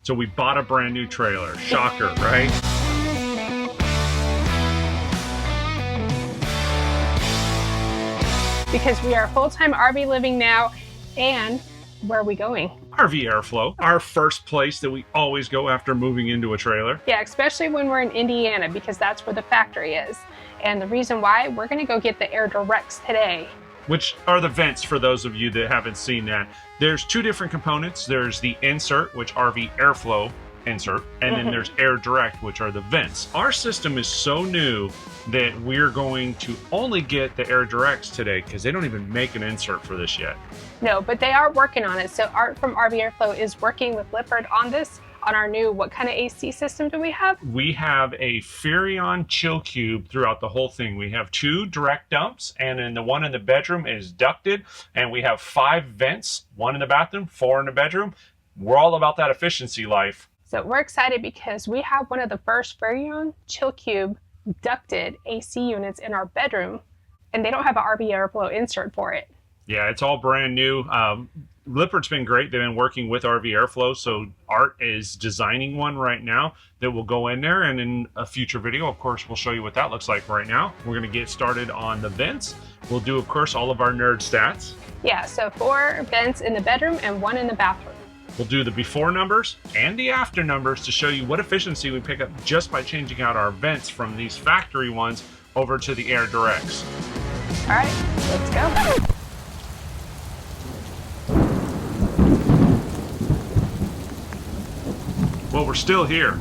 So we bought a brand new trailer. Shocker, right? Because we are full-time RV living now, and where are we going? RV Airflow, our first place that we always go after moving into a trailer. Yeah, especially when we're in Indiana, because that's where the factory is. And the reason why, we're gonna go get the AIRDIRECTs today. Which are the vents for those of you that haven't seen that. There's two different components. There's the insert, which RV Airflow insert, and then there's AIRDIRECT, which are the vents. Our system is so new that we're going to only get the AIRDIRECTs today because they don't even make an insert for this yet. No, but they are working on it. So Art from RV Airflow is working with Lippert on this, on our new, what kind of AC system do we have? We have a Furrion Chill Cube throughout the whole thing. We have 2 direct dumps, and then the one in the bedroom is ducted, and we have 5 vents, 1 in the bathroom, 4 in the bedroom. We're all about that efficiency life. So we're excited because we have one of the first Furrion Chill Cube ducted AC units in our bedroom, and they don't have an RV Airflow insert for it. Yeah, it's all brand new. Lippert's been great. They've been working with RV Airflow, so Art is designing one right now that will go in there, and in a future video, of course, we'll show you what that looks like. Right now, we're going to get started on the vents. We'll do, of course, all of our nerd stats. Yeah, so 4 vents in the bedroom and 1 in the bathroom. We'll do the before numbers and the after numbers to show you what efficiency we pick up just by changing out our vents from these factory ones over to the AIRDIRECTs. All right, let's go. Well, we're still here.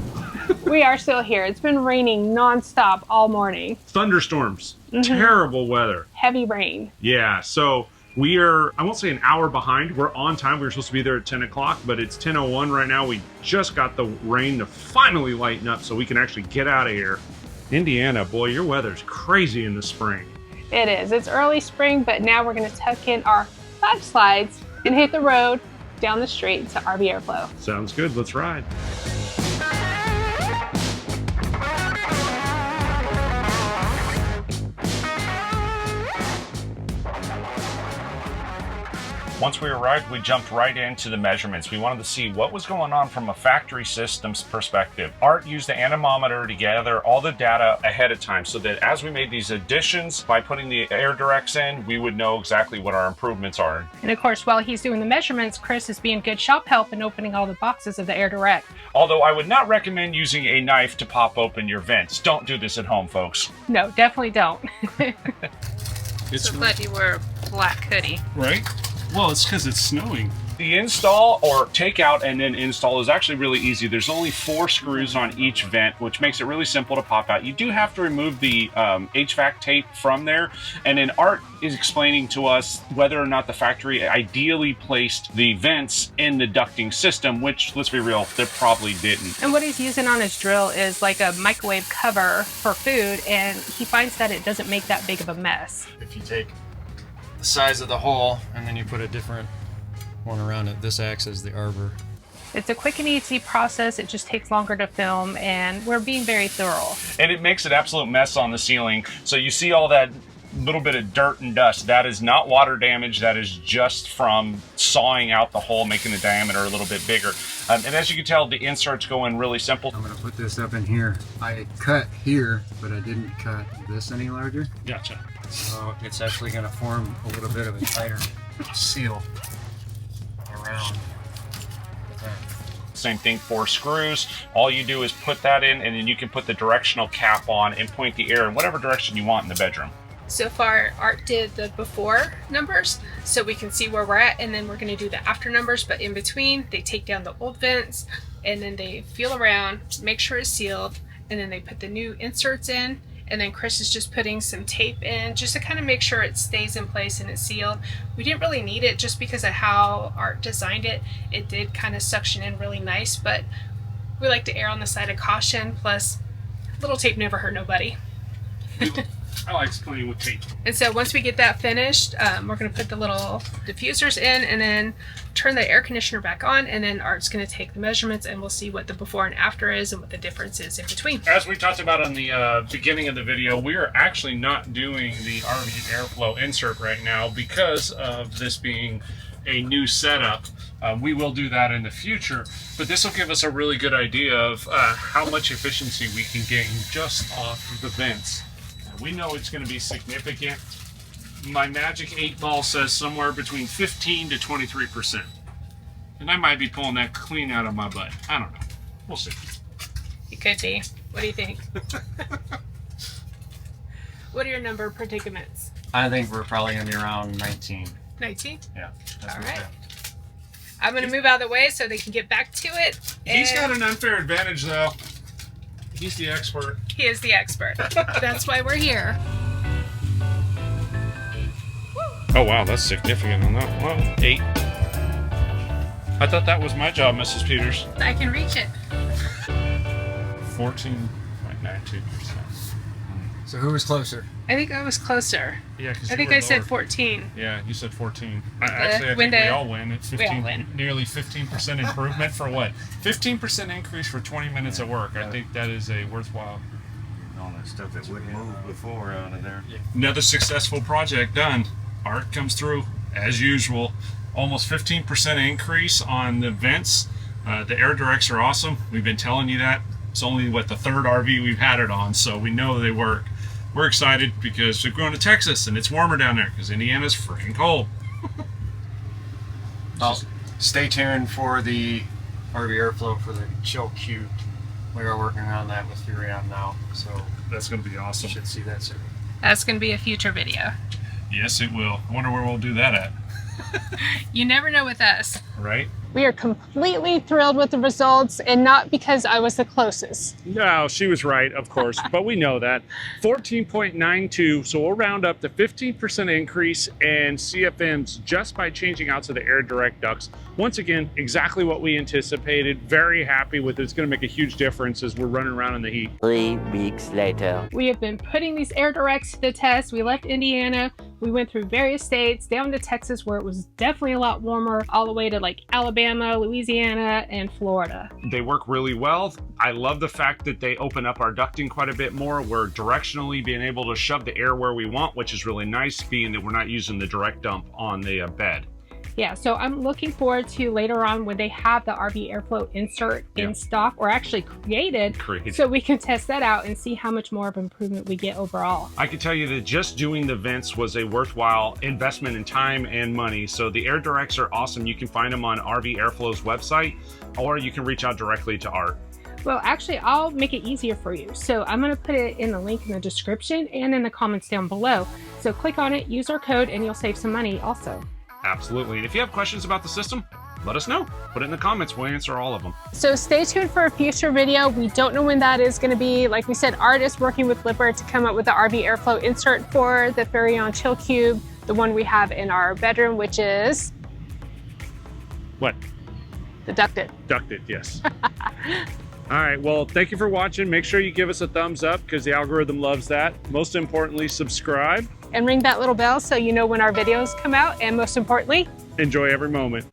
We are still here. It's been raining nonstop all morning. Thunderstorms, terrible weather. Heavy rain. Yeah, so we are, I won't say an hour behind. We're on time. We were supposed to be there at 10 o'clock, but it's 10:01 right now. We just got the rain to finally lighten up so we can actually get out of here. Indiana, boy, your weather's crazy in the spring. It is. It's early spring, but now we're going to tuck in our 5 slides and hit the road down the street to RV Airflow. Sounds good. Let's ride. Once we arrived, we jumped right into the measurements. We wanted to see what was going on from a factory systems perspective. Art used the anemometer to gather all the data ahead of time so that as we made these additions, by putting the AIRDIRECTs in, we would know exactly what our improvements are. And of course, while he's doing the measurements, Chris is being good shop help and opening all the boxes of the AIRDIRECT. Although I would not recommend using a knife to pop open your vents. Don't do this at home, folks. No, definitely don't. So glad you wear a black hoodie. Right? Well, it's because it's snowing. The install or take out and then install is actually really easy. There's only 4 screws on each vent, which makes it really simple to pop out. You do have to remove the HVAC tape from there. And then Art is explaining to us whether or not the factory ideally placed the vents in the ducting system, which, let's be real, they probably didn't. And what he's using on his drill is like a microwave cover for food, and he finds that it doesn't make that big of a mess. If you take the size of the hole and then you put a different one around it, this acts as the arbor. It's a quick and easy process. It just takes longer to film, and we're being very thorough. And it makes an absolute mess on the ceiling. So you see all that little bit of dirt and dust. That is not water damage. That is just from sawing out the hole, making the diameter a little bit bigger. And as you can tell, the inserts go in really simple. I'm going to put this up in here. I cut here, but I didn't cut this any larger. Gotcha. So it's actually going to form a little bit of a tighter seal around the vent. Same thing, 4 screws. All you do is put that in, and then you can put the directional cap on and point the air in whatever direction you want in the bedroom. So far, Art did the before numbers, so we can see where we're at, and then we're going to do the after numbers, but in between, they take down the old vents, and then they feel around, make sure it's sealed, and then they put the new inserts in, and then Chris is just putting some tape in just to kind of make sure it stays in place and it's sealed. We didn't really need it just because of how Art designed it. It did kind of suction in really nice, but we like to err on the side of caution, plus little tape never hurt nobody. I like playing with tape. And so once we get that finished, we're going to put the little diffusers in and then turn the air conditioner back on, and then Art's going to take the measurements and we'll see what the before and after is and what the difference is in between. As we talked about in the beginning of the video, we are actually not doing the RV Airflow insert right now because of this being a new setup. We will do that in the future, but this will give us a really good idea of how much efficiency we can gain just off of the vents. We know it's going to be significant. My magic 8-ball says somewhere between 15 to 23%. And I might be pulling that clean out of my butt. I don't know. We'll see. It could be. What do you think? What are your number predicaments? I think we're probably going to be around 19. 19? Yeah. All right. I'm going to move out of the way so they can get back to it. He's got an unfair advantage, though. He's the expert. He is the expert. That's why we're here. Oh, wow, that's significant on that. Well, 8. I thought that was my job, Mrs. Peters. I can reach it. 14.92%. So who was closer? I think I was closer. Yeah, because I think I said 14. Yeah, you said 14. Actually, I think we all win. It's 15, we all win. Nearly 15% improvement for what? 15% increase for 20 minutes of work. I think that is a worthwhile. All that stuff that wouldn't move before out of there. Another successful project done. Art comes through as usual. Almost 15% increase on the vents. The AIRDIRECTs are awesome. We've been telling you that. It's only the third RV we've had it on, so we know they work. We're excited because we're going to Texas and it's warmer down there because Indiana's freaking cold. Well, stay tuned for the RV airflow for the Chill Cube. We are working on that with Furrion now, so That's going to be you awesome. should see that soon. That's going to be a future video. Yes, it will. I wonder where we'll do that at. You never know with us. Right? We are completely thrilled with the results, and not because I was the closest. No, she was right, of course, but we know that. 14.92, so we'll round up to 15% increase in CFMs just by changing out to the AIRDIRECT ducts. Once again, exactly what we anticipated. Very happy with it. It's going to make a huge difference as we're running around in the heat. 3 weeks later. We have been putting these AIRDIRECTs to the test. We left Indiana. We went through various states, down to Texas, where it was definitely a lot warmer, all the way to like Alabama, Louisiana, and Florida. They work really well. I love the fact that they open up our ducting quite a bit more. We're directionally being able to shove the air where we want, which is really nice, being that we're not using the direct dump on the bed. Yeah, so I'm looking forward to later on when they have the RV airflow insert in stock, or actually created, so we can test that out and see how much more of improvement we get overall. I can tell you that just doing the vents was a worthwhile investment in time and money. So the AIRDIRECTs are awesome. You can find them on RV Airflow's website, or you can reach out directly to Art. Well, actually, I'll make it easier for you. So I'm going to put it in the link in the description and in the comments down below. So click on it, use our code, and you'll save some money also. Absolutely. And if you have questions about the system, let us know. Put it in the comments. We'll answer all of them. So stay tuned for a future video. We don't know when that is going to be. Like we said, Art is working with Lippert to come up with the RV airflow insert for the Furrion Chill Cube, the one we have in our bedroom, which is... What? The ducted. Ducted, yes. All right, well, thank you for watching. Make sure you give us a thumbs up because the algorithm loves that. Most importantly, subscribe. And ring that little bell so you know when our videos come out. And most importantly, enjoy every moment.